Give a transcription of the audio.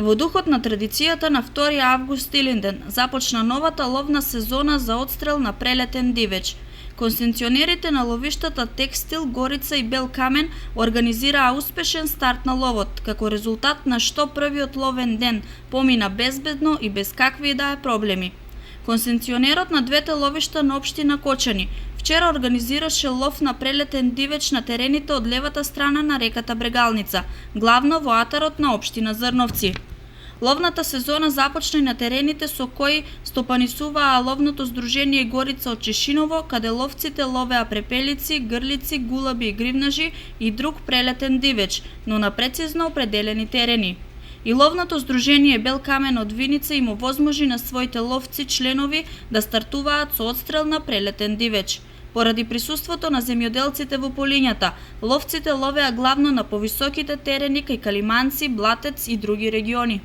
Во духот на традицијата на 2 август Илинден започна новата ловна сезона за одстрел на прелетен дивеч. Концесионерите на ловиштата Текстил, Горица и Бел Камен организираа успешен старт на ловот, како резултат на што првиот ловен ден помина безбедно и без какви да е проблеми. Концесионерот на двете ловишта на општина Кочани вчера организираше лов на прелетен дивеч на терените од левата страна на реката Брегалница, главно во атарот на општина Зрновци. Ловната сезона започна и на терените со кои стопанисуваа ловното здружение Горица од Чешиново, каде ловците ловеа препелици, грлици, гулаби и гривнажи и друг прелетен дивеч, но на прецизно определени терени. И ловното здружение Бел Камен од Виница им овозможи на своите ловци членови да стартуваат со одстрел на прелетен дивеч. Поради присуството на земјоделците во полињата, ловците ловеа главно на повисоките терени кај Калиманци, Блатец и други региони.